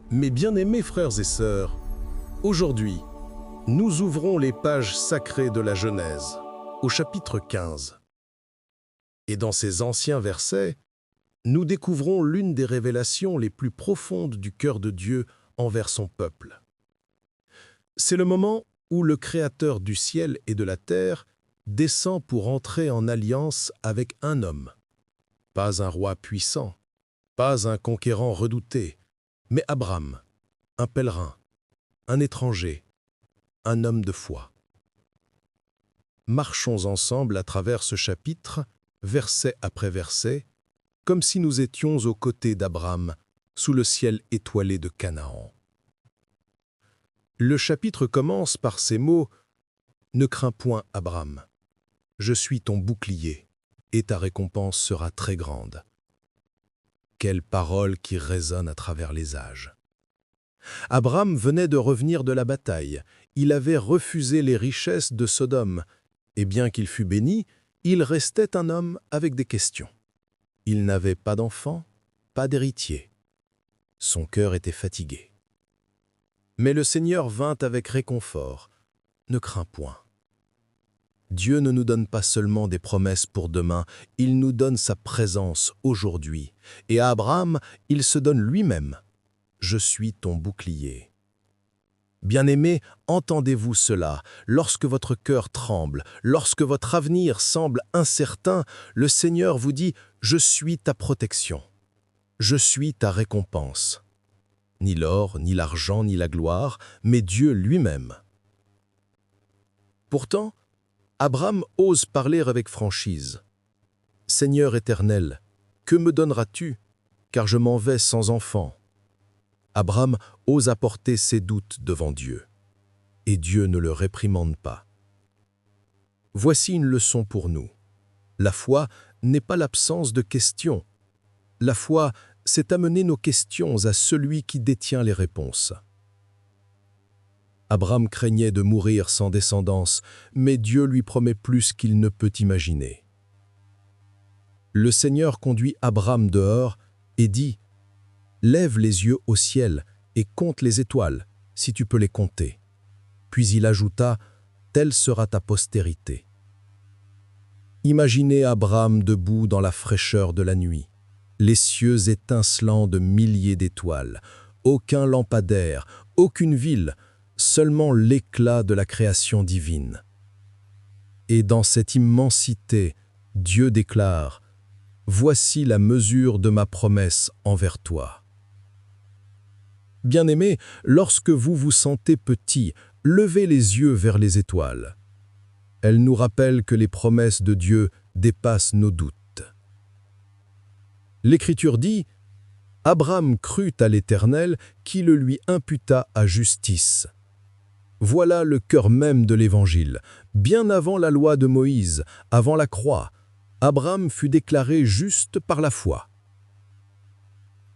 Mes bien-aimés frères et sœurs, aujourd'hui, nous ouvrons les pages sacrées de la Genèse, au chapitre 15. Et dans ces anciens versets, nous découvrons l'une des révélations les plus profondes du cœur de Dieu envers son peuple. C'est le moment où le Créateur du ciel et de la terre descend pour entrer en alliance avec un homme. Pas un roi puissant, pas un conquérant redouté, mais Abraham, un pèlerin, un étranger, un homme de foi. Marchons ensemble à travers ce chapitre, verset après verset, comme si nous étions aux côtés d'Abraham, sous le ciel étoilé de Canaan. Le chapitre commence par ces mots « Ne crains point, Abraham, je suis ton bouclier, et ta récompense sera très grande. » Quelle parole qui résonne à travers les âges. Abraham venait de revenir de la bataille. Il avait refusé les richesses de Sodome, et bien qu'il fût béni, il restait un homme avec des questions. Il n'avait pas d'enfant, pas d'héritier. Son cœur était fatigué. Mais le Seigneur vint avec réconfort. Ne crains point. Dieu ne nous donne pas seulement des promesses pour demain, il nous donne sa présence aujourd'hui. Et à Abraham, il se donne lui-même. Je suis ton bouclier. Bien-aimés, entendez-vous cela. Lorsque votre cœur tremble, lorsque votre avenir semble incertain, le Seigneur vous dit « Je suis ta protection. Je suis ta récompense. » Ni l'or, ni l'argent, ni la gloire, mais Dieu lui-même. Pourtant, Abraham ose parler avec franchise. « Seigneur éternel, que me donneras-tu, car je m'en vais sans enfant ?» Abraham ose apporter ses doutes devant Dieu. Et Dieu ne le réprimande pas. Voici une leçon pour nous. La foi n'est pas l'absence de questions. La foi, c'est amener nos questions à celui qui détient les réponses. Abraham craignait de mourir sans descendance, mais Dieu lui promet plus qu'il ne peut imaginer. Le Seigneur conduit Abraham dehors et dit « Lève les yeux au ciel et compte les étoiles, si tu peux les compter. » Puis il ajouta « Telle sera ta postérité. » Imaginez Abraham debout dans la fraîcheur de la nuit, les cieux étincelants de milliers d'étoiles, aucun lampadaire, aucune ville, seulement l'éclat de la création divine. Et dans cette immensité, Dieu déclare « Voici la mesure de ma promesse envers toi. » Bien-aimés, lorsque vous vous sentez petit, levez les yeux vers les étoiles. Elles nous rappellent que les promesses de Dieu dépassent nos doutes. L'Écriture dit « Abraham crut à l'Éternel qui le lui imputa à justice. » Voilà le cœur même de l'Évangile. Bien avant la loi de Moïse, avant la croix, Abraham fut déclaré juste par la foi.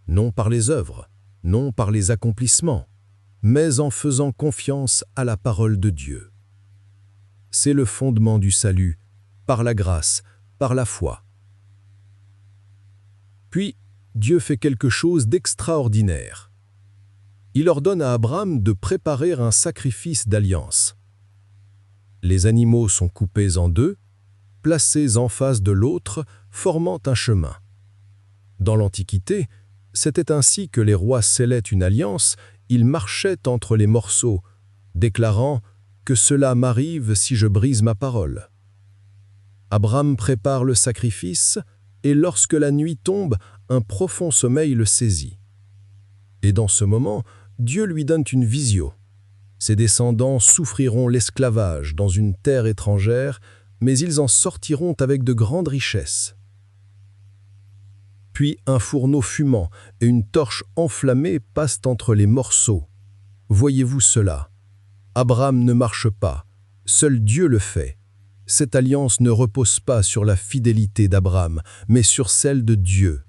Non par les œuvres, non par les accomplissements, mais en faisant confiance à la parole de Dieu. C'est le fondement du salut, par la grâce, par la foi. Puis, Dieu fait quelque chose d'extraordinaire. Il ordonne à Abraham de préparer un sacrifice d'alliance. Les animaux sont coupés en deux, placés en face de l'autre, formant un chemin. Dans l'Antiquité, c'était ainsi que les rois scellaient une alliance, ils marchaient entre les morceaux, déclarant « Que cela m'arrive si je brise ma parole ». Abraham prépare le sacrifice, et lorsque la nuit tombe, un profond sommeil le saisit. Et dans ce moment, Dieu lui donne une visio. Ses descendants souffriront l'esclavage dans une terre étrangère, mais ils en sortiront avec de grandes richesses. Puis un fourneau fumant et une torche enflammée passent entre les morceaux. Voyez-vous cela? Abraham ne marche pas, seul Dieu le fait. Cette alliance ne repose pas sur la fidélité d'Abraham, mais sur celle de Dieu.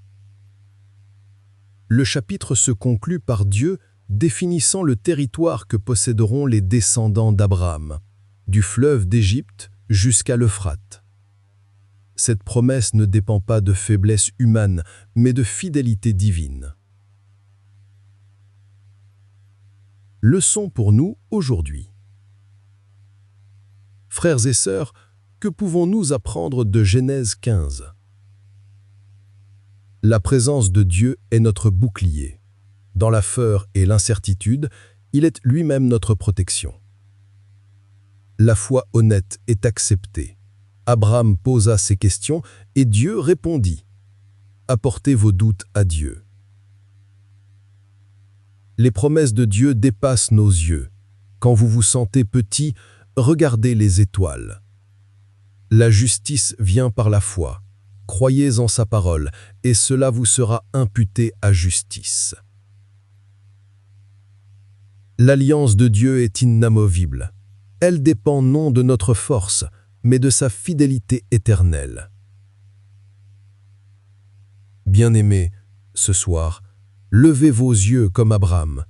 Le chapitre se conclut par Dieu définissant le territoire que posséderont les descendants d'Abraham, du fleuve d'Égypte jusqu'à l'Euphrate. Cette promesse ne dépend pas de faiblesse humaine, mais de fidélité divine. Leçon pour nous aujourd'hui. Frères et sœurs, que pouvons-nous apprendre de Genèse 15? La présence de Dieu est notre bouclier. Dans la peur et l'incertitude, il est lui-même notre protection. La foi honnête est acceptée. Abraham posa ses questions et Dieu répondit. Apportez vos doutes à Dieu. Les promesses de Dieu dépassent nos yeux. Quand vous vous sentez petit, regardez les étoiles. La justice vient par la foi. Croyez en sa parole, et cela vous sera imputé à justice. L'alliance de Dieu est inamovible. Elle dépend non de notre force, mais de sa fidélité éternelle. Bien-aimés, ce soir, levez vos yeux comme Abraham,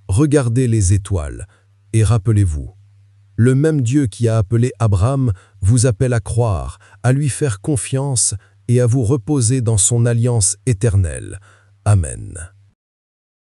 regardez les étoiles et rappelez-vous, le même Dieu qui a appelé Abraham vous appelle à croire, à lui faire confiance et à vous reposer dans son alliance éternelle. Amen.